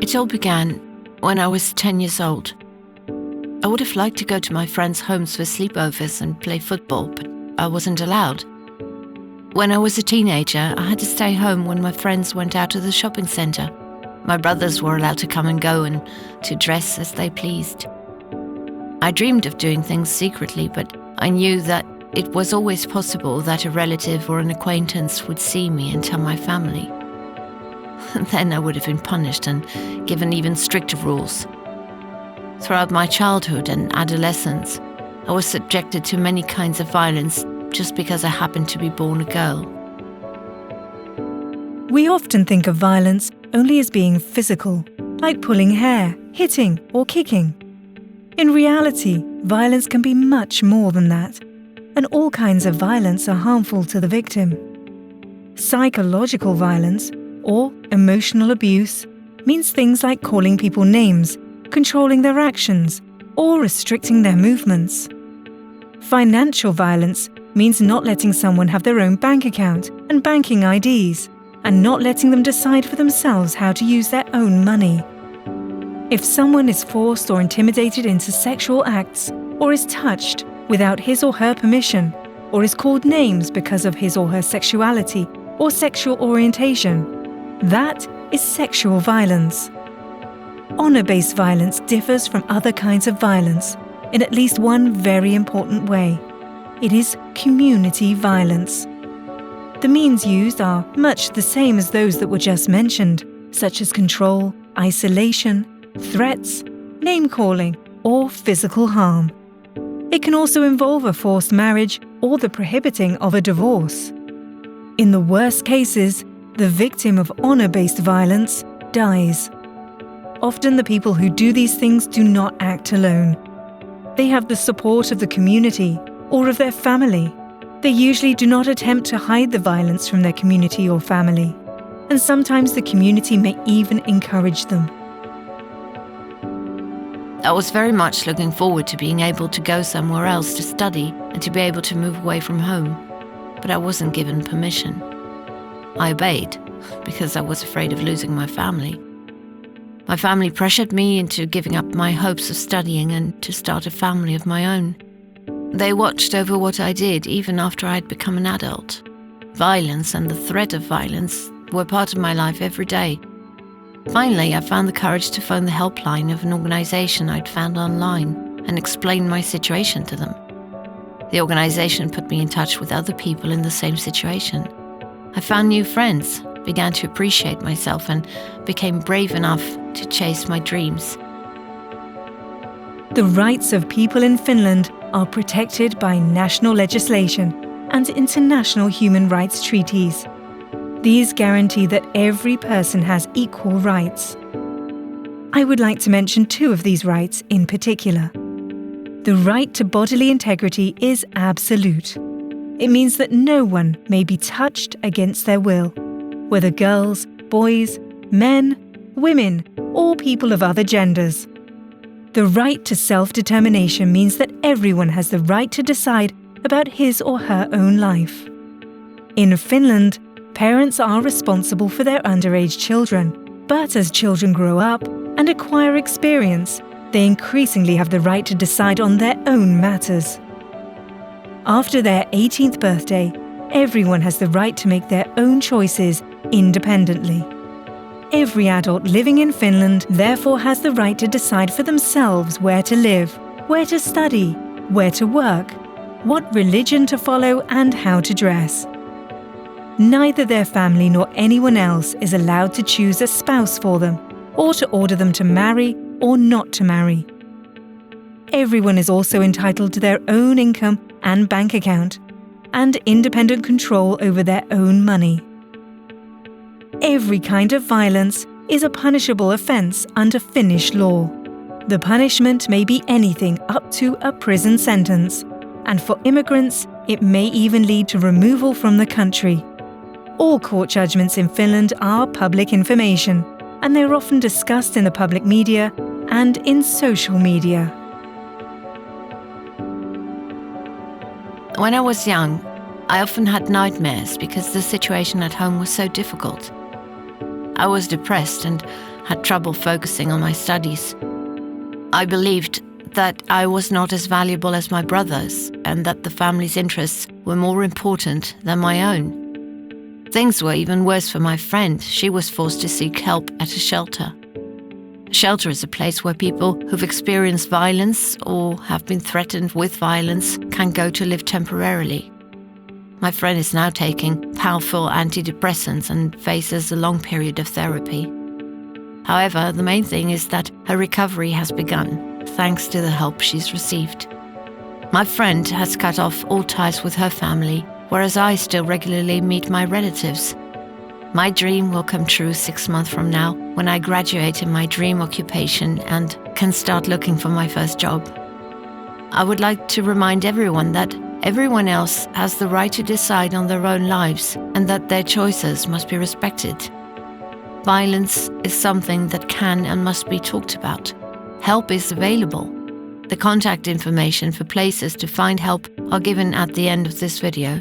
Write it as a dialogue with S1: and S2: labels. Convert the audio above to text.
S1: It all began when I was 10 years old. I would have liked to go to my friends' homes for sleepovers and play football, but I wasn't allowed. When I was a teenager, I had to stay home when my friends went out to the shopping centre. My brothers were allowed to come and go and to dress as they pleased. I dreamed of doing things secretly, but I knew that it was always possible that a relative or an acquaintance would see me and tell my family. Then I would have been punished and given even stricter rules. Throughout my childhood and adolescence, I was subjected to many kinds of violence just because I happened to be born a girl.
S2: We often think of violence only as being physical, like pulling hair, hitting, or kicking. In reality, violence can be much more than that, and all kinds of violence are harmful to the victim. Psychological violence, or emotional abuse, means things like calling people names, controlling their actions, or restricting their movements. Financial violence means not letting someone have their own bank account and banking IDs, and not letting them decide for themselves how to use their own money. If someone is forced or intimidated into sexual acts, or is touched without his or her permission, or is called names because of his or her sexuality or sexual orientation, that is sexual violence. Honor-based violence differs from other kinds of violence in at least one very important way. It is community violence. The means used are much the same as those that were just mentioned, such as control, isolation, threats, name-calling, or physical harm. It can also involve a forced marriage or the prohibiting of a divorce. In the worst cases, the victim of honor-based violence dies. Often the people who do these things do not act alone. They have the support of the community or of their family. They usually do not attempt to hide the violence from their community or family, and sometimes the community may even encourage them.
S1: I was very much looking forward to being able to go somewhere else to study and to be able to move away from home, but I wasn't given permission. I obeyed because I was afraid of losing my family. My family pressured me into giving up my hopes of studying and to start a family of my own. They watched over what I did even after I had become an adult. Violence and the threat of violence were part of my life every day. Finally, I found the courage to phone the helpline of an organisation I'd found online and explain my situation to them. The organisation put me in touch with other people in the same situation. I found new friends, began to appreciate myself, and became brave enough to chase my dreams.
S2: The rights of people in Finland are protected by national legislation and international human rights treaties. These guarantee that every person has equal rights. I would like to mention two of these rights in particular. The right to bodily integrity is absolute. It means that no one may be touched against their will, whether girls, boys, men, women, or people of other genders. The right to self-determination means that everyone has the right to decide about his or her own life. In Finland, parents are responsible for their underage children, but as children grow up and acquire experience, they increasingly have the right to decide on their own matters. After their 18th birthday, everyone has the right to make their own choices independently. Every adult living in Finland therefore has the right to decide for themselves where to live, where to study, where to work, what religion to follow, and how to dress. Neither their family nor anyone else is allowed to choose a spouse for them, or to order them to marry or not to marry. Everyone is also entitled to their own income and bank account, and independent control over their own money. Every kind of violence is a punishable offence under Finnish law. The punishment may be anything up to a prison sentence, and for immigrants, it may even lead to removal from the country. All court judgments in Finland are public information, and they are often discussed in the public media and in social media.
S1: When I was young, I often had nightmares because the situation at home was so difficult. I was depressed and had trouble focusing on my studies. I believed that I was not as valuable as my brothers and that the family's interests were more important than my own. Things were even worse for my friend. She was forced to seek help at a shelter. A shelter is a place where people who've experienced violence or have been threatened with violence can go to live temporarily. My friend is now taking powerful antidepressants and faces a long period of therapy. However, the main thing is that her recovery has begun, thanks to the help she's received. My friend has cut off all ties with her family, whereas I still regularly meet my relatives. My dream will come true 6 months from now, when I graduate in my dream occupation and can start looking for my first job. I would like to remind everyone that everyone else has the right to decide on their own lives and that their choices must be respected. Violence is something that can and must be talked about. Help is available. The contact information for places to find help are given at the end of this video.